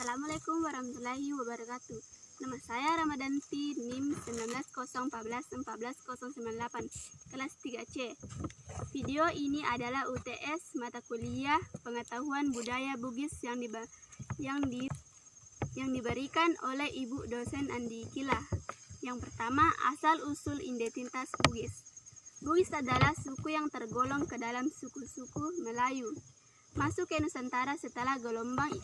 Assalamualaikum warahmatullahi wabarakatuh. Nama saya Ramadanti, NIM 1901414098, kelas 3C. Video ini adalah UTS mata kuliah Pengetahuan Budaya Bugis yang diberikan oleh Ibu dosen Andi Kila. Yang pertama, asal-usul identitas Bugis. Bugis adalah suku yang tergolong ke dalam suku-suku Melayu. Masuk ke Nusantara setelah gelombang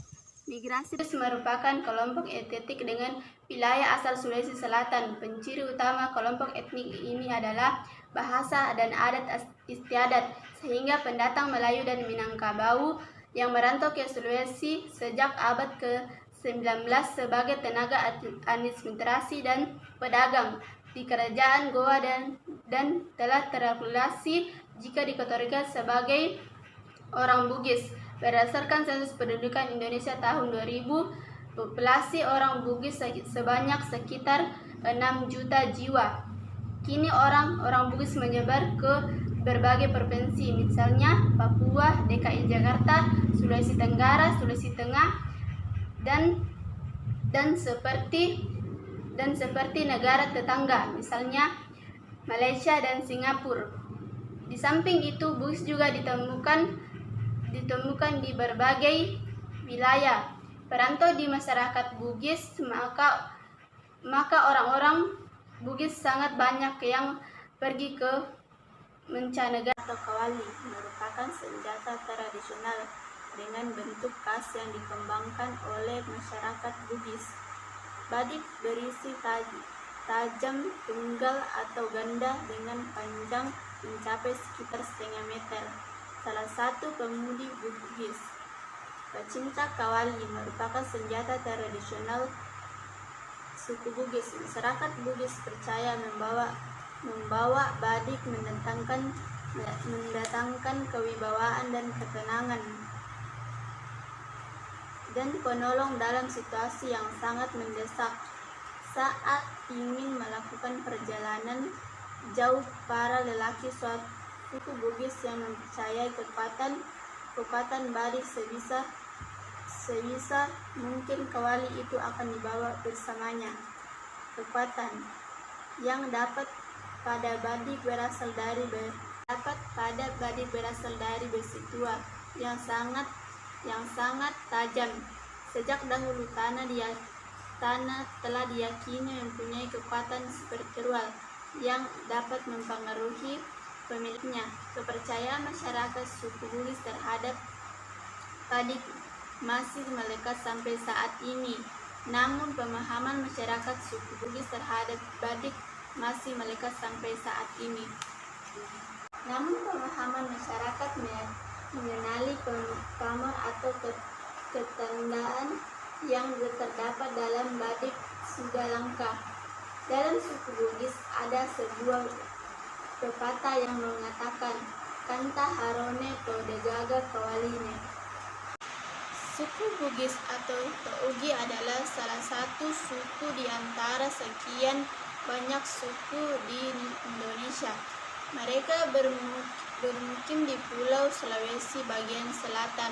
migrasi. Bugis merupakan kelompok etnik dengan wilayah asal Sulawesi Selatan. Penciri utama kelompok etnik ini adalah bahasa dan adat istiadat, sehingga pendatang Melayu dan Minangkabau yang merantau ke Sulawesi sejak abad ke-19 sebagai tenaga administrasi dan pedagang di kerajaan Goa dan telah terakumulasi jika dikategorikan sebagai orang Bugis. Berdasarkan sensus pendudukan Indonesia tahun 2000, populasi orang Bugis sebanyak sekitar 6 juta jiwa. Kini orang Bugis menyebar ke berbagai provinsi, misalnya Papua, DKI Jakarta, Sulawesi Tenggara, Sulawesi Tengah, dan seperti negara tetangga, misalnya Malaysia dan Singapura. Di samping itu, Bugis juga ditemukan di berbagai wilayah. Perantau di masyarakat Bugis, maka orang-orang Bugis sangat banyak yang pergi ke mancanegara. Atau kawali merupakan senjata tradisional dengan bentuk khas yang dikembangkan oleh masyarakat Bugis. Badik berisi tajam tunggal atau ganda dengan panjang mencapai sekitar setengah meter. Salah satu pemudi Bugis, pecinta kawali, merupakan senjata tradisional suku Bugis. Masyarakat Bugis percaya membawa badik mendatangkan kewibawaan dan ketenangan, dan penolong dalam situasi yang sangat mendesak. Saat ingin melakukan perjalanan jauh, para lelaki suku Bugis yang mempercayai kekuatan badik sebisa mungkin kawali itu akan dibawa bersamanya. Kekuatan yang dapat pada badik berasal dari besi tua yang sangat tajam. Sejak dahulu tanah telah diyakini mempunyai kekuatan spiritual yang dapat mempengaruhi pemiliknya. Kepercayaan masyarakat suku Bugis terhadap badik masih melekat sampai saat ini. Namun pemahaman masyarakat suku Bugis terhadap badik masih melekat sampai saat ini. Namun pemahaman masyarakat mengenali pamor atau ketandaan yang terdapat dalam badik sudah langka. Dalam suku Bugis ada sebuah pepatah yang mengatakan, "Kanta harone to degaga kawaline." Suku Bugis atau Tougi adalah salah satu suku di antara sekian banyak suku di Indonesia. Mereka bermukim di Pulau Sulawesi bagian selatan.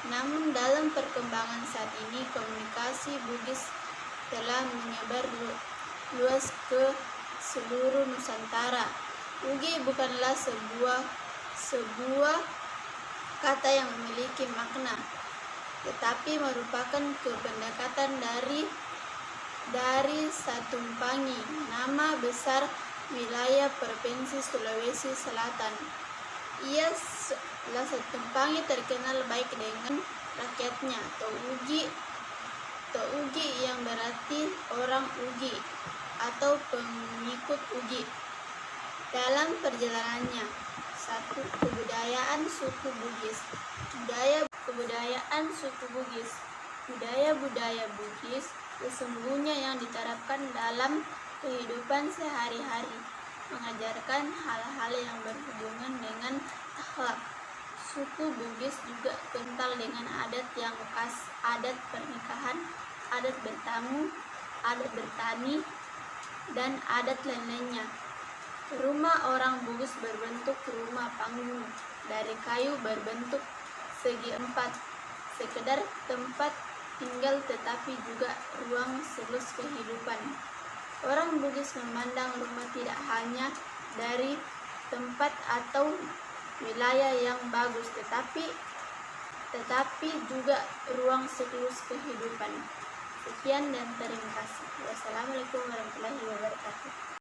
Namun dalam perkembangan saat ini, komunikasi Bugis telah menyebar luas ke seluruh Nusantara. Ugi bukanlah sebuah kata yang memiliki makna, tetapi merupakan kependekatan dari Satumpangi, nama besar wilayah Provinsi Sulawesi Selatan. Ia Satumpangi terkenal baik dengan rakyatnya. Tougi yang berarti orang Ugi atau pengikut Ugi. Dalam perjalanannya, satu, kebudayaan suku Bugis. Kebudayaan suku Bugis. Budaya Bugis sesungguhnya yang diterapkan dalam kehidupan sehari-hari, mengajarkan hal-hal yang berhubungan dengan akhlak. Suku Bugis juga kental dengan adat yang khas, adat pernikahan, adat bertamu, adat bertani, dan adat lain-lainnya. Rumah orang Bugis berbentuk rumah panggung dari kayu berbentuk segi empat, sekedar tempat tinggal tetapi juga ruang siklus kehidupan. Orang Bugis memandang rumah tidak hanya dari tempat atau wilayah yang bagus, tetapi juga ruang siklus kehidupan. Sekian dan terima kasih. Wassalamualaikum warahmatullahi wabarakatuh.